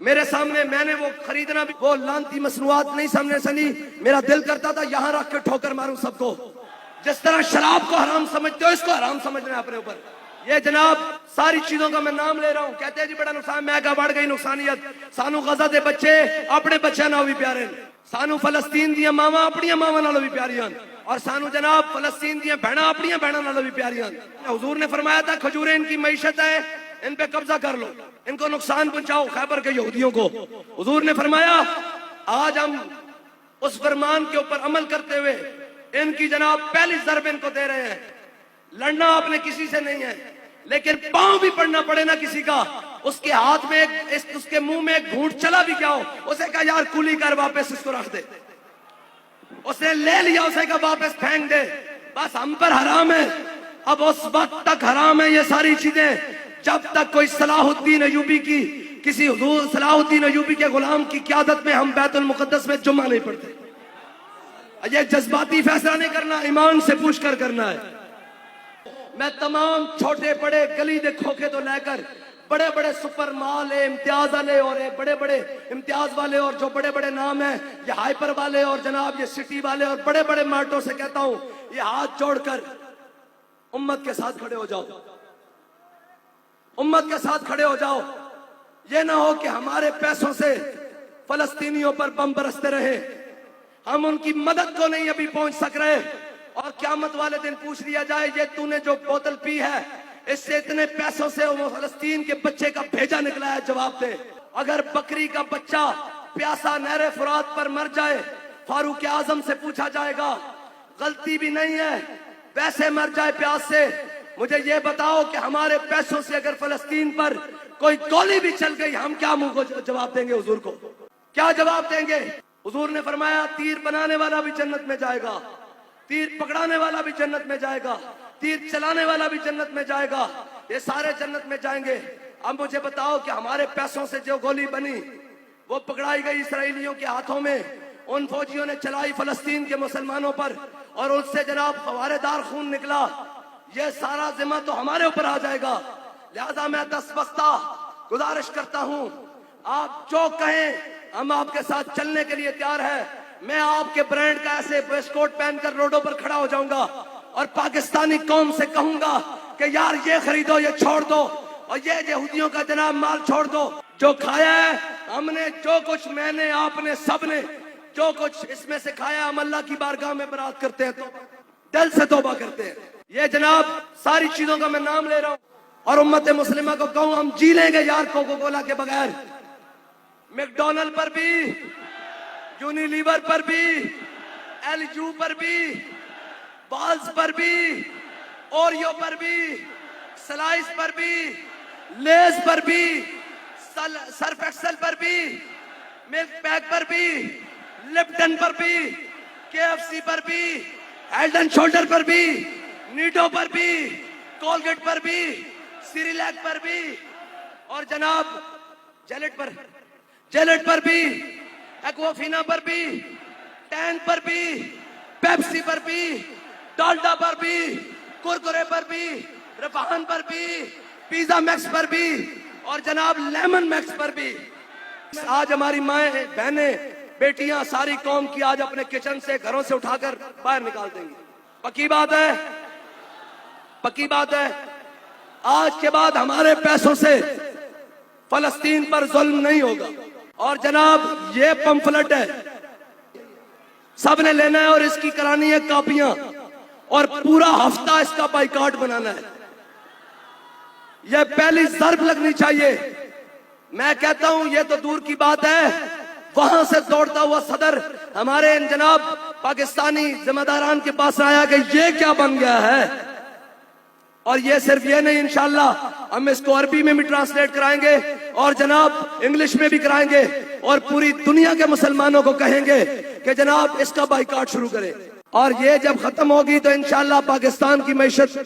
میرے سامنے میں نے وہ خریدنا بھی وہ لانتی مصنوعات نہیں سامنے سنی، میرا دل کرتا تھا یہاں رکھ کے ٹھوکر ماروں سب کو۔ جس طرح شراب کو حرام سمجھتے ہو اس کو حرام سمجھنا ہے اپنے اوپر۔ یہ جناب ساری چیزوں کا میں نام لے رہا ہوں، کہتے ہیں جی بڑا نقصان، میں کہا بڑھ گئی نقصانیت۔ سانو غزہ دے بچے اپنے بچے نال بھی پیارے، سانو فلسطین دیاں ماواں اپنی ماواں نال بھی پیاریاں، اور سانو جناب فلسطین دیاں بہناں اپنی بہناں نال بھی پیاریاں۔ حضور نے فرمایا تھا کھجوریں ان کی معیشت ہے، ان پہ قبضہ کر لو، ان کو نقصان پہنچاؤ خیبر کے یہودیوں کو۔ حضور نے فرمایا آج ہم اس فرمان کے اوپر عمل کرتے ہوئے ان کی جناب پہلی ضرب ان کو دے رہے ہیں۔ لڑنا آپ نے کسی سے نہیں ہے، لیکن پاؤں بھی پڑنا پڑے نا کسی کا، اس کے ہاتھ میں اس کے منہ میں ایک گھونٹ چلا بھی کیا ہو، اسے کہا یار کولی کر واپس اس کو رکھ دے، اس نے لے لیا، اسے کہا واپس پھینک دے، بس ہم پر حرام ہے۔ اب اس وقت تک حرام ہے یہ ساری چیزیں جب تک کوئی صلاح الدین ایوبی کی کسی حضور صلاح الدین ایوبی کے غلام کی قیادت میں ہم بیت المقدس میں جمعہ نہیں پڑھتے۔ یہ جذباتی فیصلہ نہیں کرنا، ایمان سے پوچھ کر کرنا ہے۔ میں تمام چھوٹے بڑے گلی دے کھوکے تو لے کر بڑے بڑے سپر مال امتیاز والے اور بڑے بڑے امتیاز والے اور جو بڑے بڑے نام ہیں، یہ ہائپر والے اور جناب یہ سٹی والے اور بڑے بڑے مارٹوں سے کہتا ہوں یہ ہاتھ جوڑ کر امت کے ساتھ کھڑے ہو جاؤ، امت کے ساتھ کھڑے ہو جاؤ۔ یہ نہ ہو کہ ہمارے پیسوں سے فلسطینیوں پر بم برستے رہے، ہم ان کی مدد کو نہیں ابھی پہنچ سک رہے، اور قیامت والے دن پوچھ لیا جائے یہ تو نے جو بوتل پی ہے اس سے اتنے پیسوں سے وہ فلسطین کے بچے کا بھیجا نکلا ہے، جواب دے۔ اگر بکری کا بچہ پیاسا نہر فرات پر مر جائے فاروق اعظم سے پوچھا جائے گا، غلطی بھی نہیں ہے، ویسے مر جائے پیاس سے، مجھے یہ بتاؤ کہ ہمارے پیسوں سے اگر فلسطین پر کوئی گولی بھی چل گئی ہم کیا منہ کو جواب دیں گے؟ حضور کو کیا جواب دیں گے؟ حضور نے فرمایا تیر بنانے والا بھی جنت میں جائے گا، تیر پکڑانے والا بھی جنت میں جائے گا، تیر چلانے والا بھی جنت میں جائے گا، یہ سارے جنت میں جائیں گے۔ اب مجھے بتاؤ کہ ہمارے پیسوں سے جو گولی بنی وہ پکڑائی گئی اسرائیلیوں کے ہاتھوں میں، ان فوجیوں نے چلائی فلسطین کے مسلمانوں پر اور اس سے جناب فوارے دار خون نکلا، یہ سارا ذمہ تو ہمارے اوپر آ جائے گا۔ لہذا میں دستبختہ گزارش کرتا ہوں آپ جو کہیں ہم آپ کے ساتھ چلنے کے لیے تیار ہے۔ میں آپ کے برانڈ کا ایسے ویسٹ کوٹ پہن کر روڈوں پر کھڑا ہو جاؤں گا اور پاکستانی قوم سے کہوں گا کہ یار یہ خریدو، یہ چھوڑ دو، اور یہ یہودیوں کا جناب مال چھوڑ دو۔ جو کھایا ہے ہم نے، جو کچھ میں نے، آپ نے، سب نے جو کچھ اس میں سے کھایا، ہم اللہ کی بارگاہ میں برات کرتے ہیں، تو دل سے توبہ کرتے ہیں۔ یہ جناب ساری چیزوں کا میں نام لے رہا ہوں، اور امت مسلمہ کو کہوں ہم جی لیں گے یار کوکو کولا کے بغیر، میک ڈونلڈ پر بھی، یونیلیور پر بھی، ایل جو پر بھی، بالز پر بھی، اوریو پر بھی، سلائس پر بھی، لیز پر بھی، سرف ایکسل پر بھی، ملک پیک پر بھی، لپٹن پر بھی، کے ایف سی پر بھی، ہیڈ اینڈ شولڈر پر بھی، نیٹو پر بھی، کولگیٹ پر بھی، سیریلیک پر بھی، اور جناب جیلٹ پر بھی، ایکوافینا پر بھی، ٹین پر بھی، پیپسی پر بھی، ڈالڈا پر بھی، کرکرے پر بھی، رفاہن پر بھی، پیزا میکس پر بھی، اور جناب لیمن میکس پر بھی۔ آج ہماری مائیں، بہنیں، بیٹیاں، ساری قوم کی آج اپنے کچن سے، گھروں سے اٹھا کر باہر نکال دیں گی۔ پکی بات ہے، پکی بات ہے، آج کے بعد ہمارے پیسوں سے فلسطین پر ظلم نہیں ہوگا۔ اور جناب یہ پمفلٹ ہے، سب نے لینا ہے اور اس کی کرانی ہے کاپیاں، اور پورا ہفتہ اس کا بائیکاٹ بنانا ہے۔ یہ پہلی ضرب لگنی چاہیے۔ میں کہتا ہوں یہ تو دور کی بات ہے، وہاں سے دوڑتا ہوا صدر ہمارے ان جناب پاکستانی ذمہ داران کے پاس آیا کہ یہ کیا بن گیا ہے، اور یہ صرف یہ نہیں، انشاءاللہ ہم اس کو عربی میں بھی ٹرانسلیٹ کرائیں گے اور جناب انگلش میں بھی کرائیں گے، اور پوری دنیا کے مسلمانوں کو کہیں گے کہ جناب اس کا بائیکاٹ شروع کریں۔ اور یہ جب ختم ہوگی تو انشاءاللہ پاکستان کی معیشت